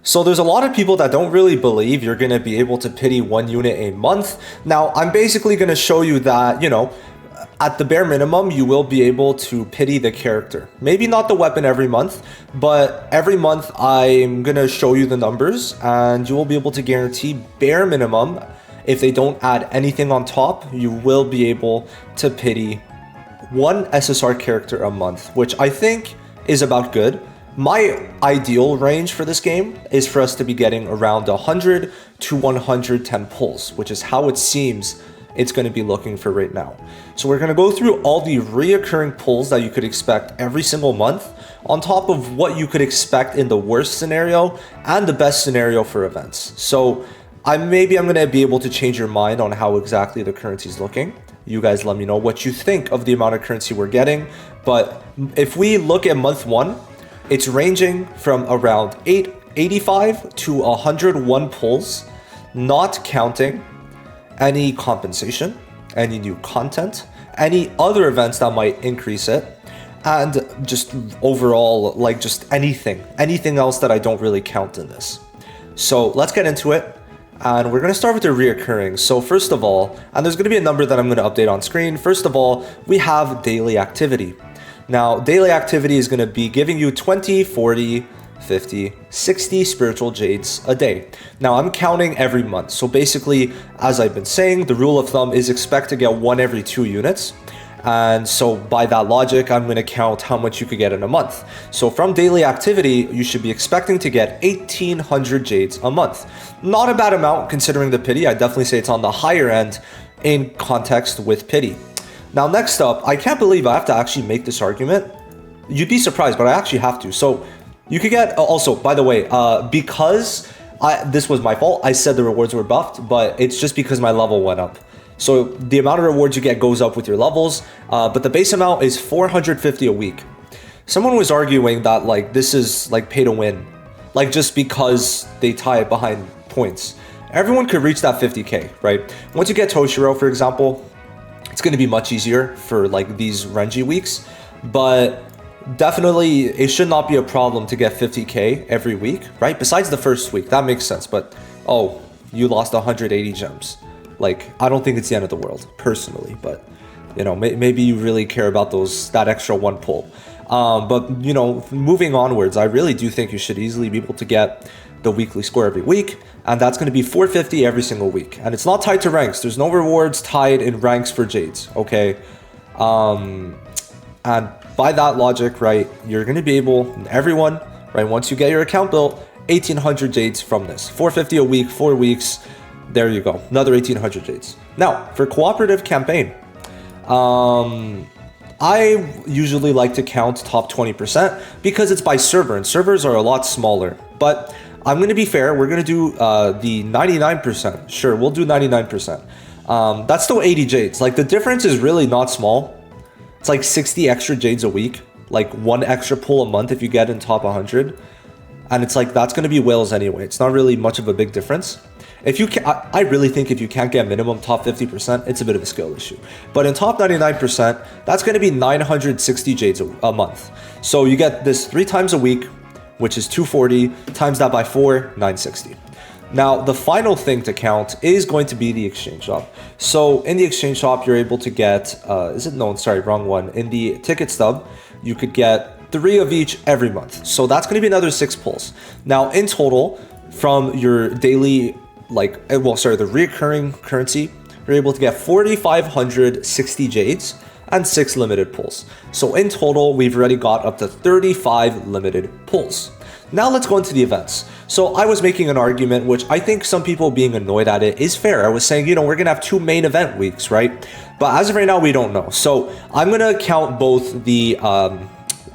So there's a lot of people that don't really believe you're going to be able to pity one unit a month. Now, I'm basically going to show you that, at the bare minimum, you will be able to pity the character. Maybe not the weapon every month, but every month I'm going to show you the numbers and you will be able to guarantee bare minimum, if they don't add anything on top, you will be able to pity one SSR character a month, which I think is about good. My ideal range for this game is for us to be getting around 100 to 110 pulls, which is how it seems it's going to be looking for right now. So we're going to go through all the reoccurring pulls that you could expect every single month, on top of what you could expect in the worst scenario and the best scenario for events. So maybe I'm going to be able to change your mind on how exactly the currency is looking. You guys let me know what you think of the amount of currency we're getting. But if we look at month one, it's ranging from around 85 to 101 pulls, not counting any compensation, any new content, any other events that might increase it, and just overall, like just anything else that I don't really count in this. So let's get into it. And we're going to start with the reoccurring. So first of all, and there's going to be a number that I'm going to update on screen. First of all, we have daily activity. Now, daily activity is going to be giving you 20, 40, 50, 60 spiritual jades a day. Now, I'm counting every month. So basically, as I've been saying, the rule of thumb is expect to get one every 2 units. And so by that logic, I'm going to count how much you could get in a month. So from daily activity, you should be expecting to get 1,800 jades a month. Not a bad amount considering the pity. I definitely say it's on the higher end in context with pity. Now, next up, I can't believe I have to actually make this argument. You'd be surprised, but I actually have to. So you could get, also, by the way, because this was my fault, I said the rewards were buffed, but it's just because my level went up. So the amount of rewards you get goes up with your levels, but the base amount is 450 a week. Someone was arguing that like this is like pay to win, like just because they tie it behind points. Everyone could reach that 50k, right? Once you get Toshiro, for example, it's going to be much easier for like these Renji weeks, but definitely it should not be a problem to get 50k every week, right? Besides the first week, that makes sense, but oh, you lost 180 gems. Like, I don't think it's the end of the world, personally, but, maybe you really care about that extra one pull. But, moving onwards, I really do think you should easily be able to get the weekly score every week, and that's going to be 450 every single week. And it's not tied to ranks. There's no rewards tied in ranks for Jades, okay? And by that logic, right, you're going to be able, everyone, right, once you get your account built, 1,800 Jades from this. 450 a week, 4 weeks. There you go, another 1,800 jades. Now, for cooperative campaign, I usually like to count top 20% because it's by server, and servers are a lot smaller. But I'm going to be fair, we're going to do the 99%. Sure, we'll do 99%. That's still 80 jades. Like, the difference is really not small. It's like 60 extra jades a week, like 1 extra pull a month if you get in top 100. And it's like, that's going to be whales anyway. It's not really much of a big difference. If you can, I really think if you can't get minimum top 50%, it's a bit of a skill issue. But in top 99%, that's going to be 960 jades a month. So you get this 3 times a week, which is 240, times that by 4, 960. Now, the final thing to count is going to be the exchange shop. So in the exchange shop, you're able to get, wrong one. In the ticket stub, you could get 3 of each every month. So that's going to be another 6 pulls. Now, in total, from your daily the reoccurring currency, you're able to get 4,560 jades and 6 limited pulls. So in total, we've already got up to 35 limited pulls. Now let's go into the events. So I was making an argument, which I think some people being annoyed at it is fair. I was saying, we're gonna have 2 main event weeks, right? But as of right now, we don't know. So I'm gonna count both the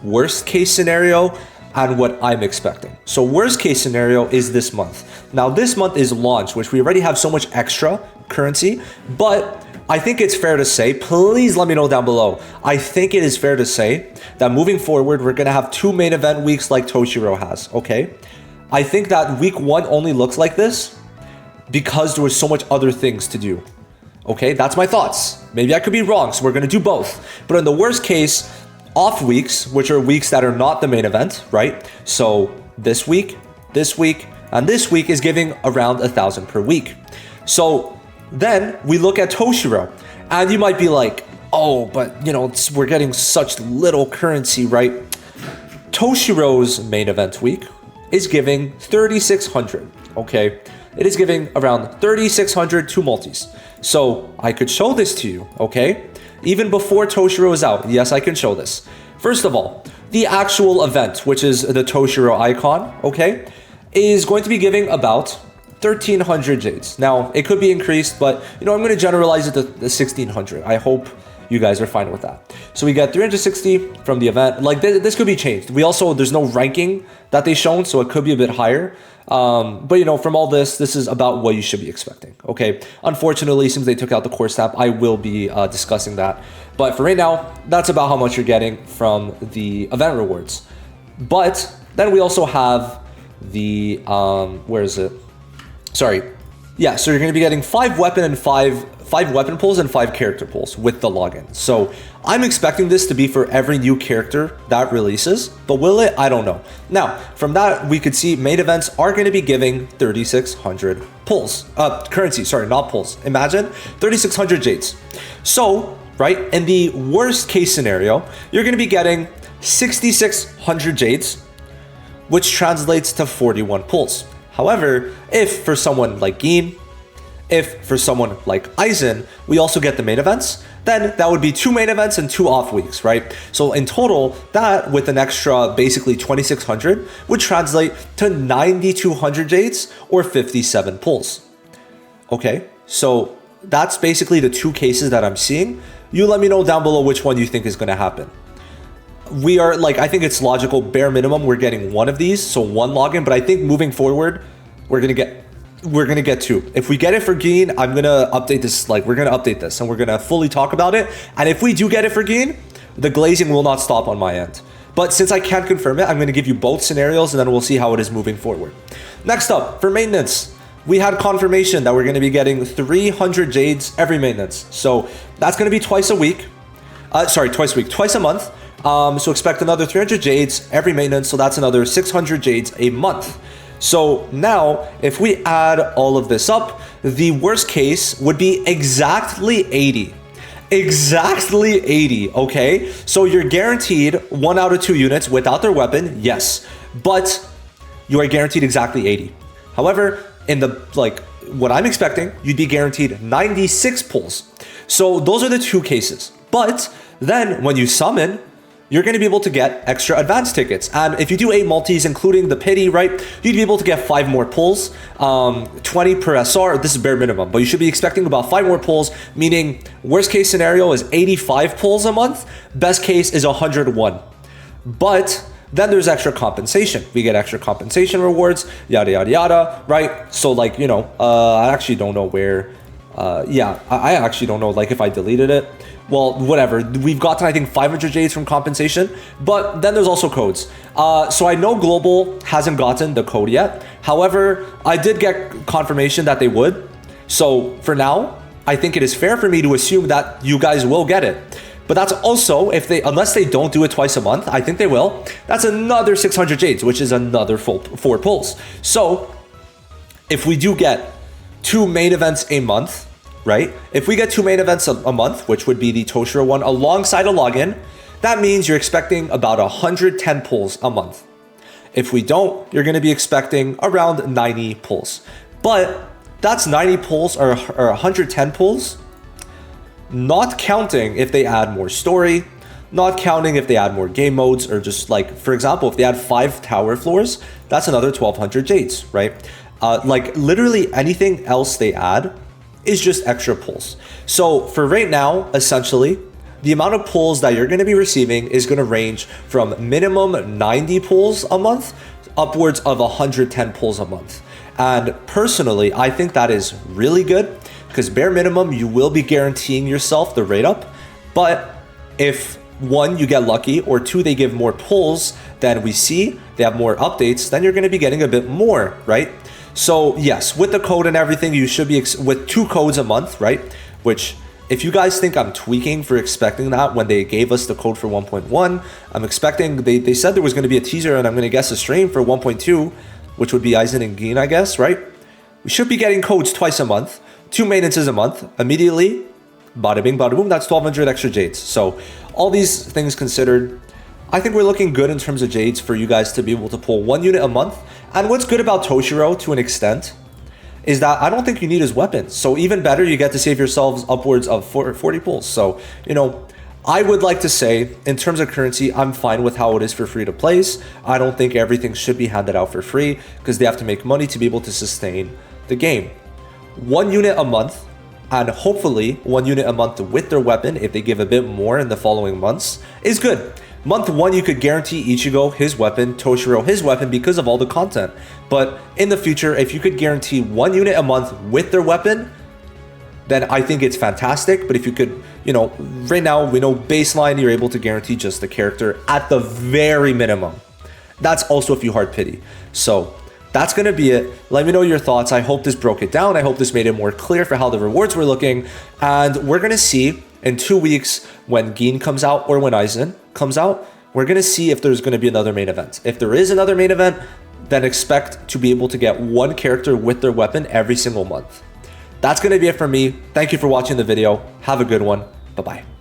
worst case scenario and what I'm expecting. So worst case scenario is this month. Now this month is launch, which we already have so much extra currency, but I think it's fair to say, please let me know down below. I think it is fair to say that moving forward, we're gonna have 2 main event weeks like Toshiro has, okay? I think that week 1 only looks like this because there was so much other things to do. Okay, that's my thoughts. Maybe I could be wrong, so we're gonna do both. But in the worst case, off weeks, which are weeks that are not the main event, right? So this week, And this week is giving around 1,000 per week. So then we look at Toshiro, and you might be like, oh, but you know, we're getting such little currency, right? Toshiro's main event week is giving 3,600, okay? It is giving around 3,600 to multis. So I could show this to you, okay? Even before Toshiro is out, yes, I can show this. First of all, the actual event, which is the Toshiro icon, okay, is going to be giving about 1,300 jades. Now, it could be increased, but you know, I'm going to generalize it to 1,600. I hope you guys are fine with that. So we get 360 from the event. Like this could be changed. We also, there's no ranking that they've shown, so it could be a bit higher. But you know, from all this is about what you should be expecting. Okay. Unfortunately, since they took out the core stamp, I will be discussing that. But for right now, that's about how much you're getting from the event rewards. But then we also have the, where is it? Sorry. Yeah, so you're going to be getting 5 weapon and 5 weapon pulls and 5 character pulls with the login. So I'm expecting this to be for every new character that releases, but will it? I don't know. Now, from that, we could see main events are going to be giving 3,600 pulls, currency, sorry, not pulls. Imagine 3,600 jades. So, right, in the worst case scenario, you're going to be getting 6,600 jades, which translates to 41 pulls. However, if for someone like Gin, if for someone like Aizen, we also get the main events, then that would be 2 main events and 2 off weeks, right? So in total, that with an extra basically 2,600 would translate to 9,200 jades or 57 pulls. Okay, so that's basically the 2 cases that I'm seeing. You let me know down below which one you think is going to happen. We are like, I think it's logical, bare minimum, we're getting 1 of these, so 1 login, but I think moving forward, we're gonna get 2. If we get it for Gin, I'm gonna update this, like we're gonna update this and we're gonna fully talk about it. And if we do get it for Gin, the glazing will not stop on my end. But since I can't confirm it, I'm gonna give you both scenarios and then we'll see how it is moving forward. Next up, for maintenance, we had confirmation that we're gonna be getting 300 jades every maintenance. So that's gonna be twice a week. Twice a month. So expect another 300 jades every maintenance. So that's another 600 jades a month. So now if we add all of this up, the worst case would be exactly 80. Exactly 80, okay? So you're guaranteed 1 out of 2 units without their weapon, yes. But you are guaranteed exactly 80. However, in the, like, what I'm expecting, you'd be guaranteed 96 pulls. So those are the 2 cases. But then when you summon, you're going to be able to get extra advance tickets. And if you do 8 multis, including the pity, right, you'd be able to get 5 more pulls, 20 per SR. This is bare minimum, but you should be expecting about 5 more pulls, meaning worst case scenario is 85 pulls a month. Best case is 101. But then there's extra compensation. We get extra compensation rewards, yada, yada, yada, right? So like, you know, I actually don't know where, I actually don't know, like if I deleted it. Well, whatever. We've gotten, I think, 500 jades from compensation, but then there's also codes. So I know Global hasn't gotten the code yet. However, I did get confirmation that they would. So for now, I think it is fair for me to assume that you guys will get it. But that's also, unless they don't do it twice a month, I think they will. That's another 600 jades, which is another full 4 pulls. So if we do get 2 main events a month, right? If we get 2 main events a month, which would be the Toshiro one alongside a login, that means you're expecting about 110 pulls a month. If we don't, you're going to be expecting around 90 pulls. But that's 90 pulls or 110 pulls, not counting if they add more story, not counting if they add more game modes, or just like, for example, if they add 5 tower floors, that's another 1,200 jades, right? Like literally anything else they add is just extra pulls. So for right now, essentially, the amount of pulls that you're going to be receiving is going to range from minimum 90 pulls a month upwards of 110 pulls a month. And personally, I think that is really good because bare minimum, you will be guaranteeing yourself the rate up. But if 1, you get lucky, or 2, they give more pulls than we see, they have more updates, then you're going to be getting a bit more, right? So yes, with the code and everything, you should be with 2 codes a month, right? Which, if you guys think I'm tweaking for expecting that when they gave us the code for 1.1, I'm expecting, they said there was going to be a teaser and I'm going to guess a stream for 1.2. which would be Aizen and Gin, I guess, right? We should be getting codes twice a month, 2 maintenances a month, immediately, bada bing, bada boom, that's 1,200 extra Jades. So all these things considered, I think we're looking good in terms of Jades for you guys to be able to pull 1 unit a month. And what's good about Toshiro to an extent is that I don't think you need his weapons. So even better, you get to save yourselves upwards of 40 pulls. So, you know, I would like to say, in terms of currency, I'm fine with how it is for free to place. I don't think everything should be handed out for free because they have to make money to be able to sustain the game. 1 unit a month, and hopefully 1 unit a month with their weapon, if they give a bit more in the following months, is good. Month 1, you could guarantee Ichigo his weapon, Toshiro his weapon because of all the content. But in the future, if you could guarantee 1 unit a month with their weapon, then I think it's fantastic. But if you could, you know, right now we know baseline, you're able to guarantee just the character at the very minimum. That's also if you hard pity. So that's going to be it. Let me know your thoughts. I hope this broke it down. I hope this made it more clear for how the rewards were looking. And we're going to see in 2 weeks when Gin comes out or when Aizen comes out, we're going to see if there's going to be another main event. If there is another main event, then expect to be able to get 1 character with their weapon every single month. That's going to be it for me. Thank you for watching the video. Have a good one. Bye-bye.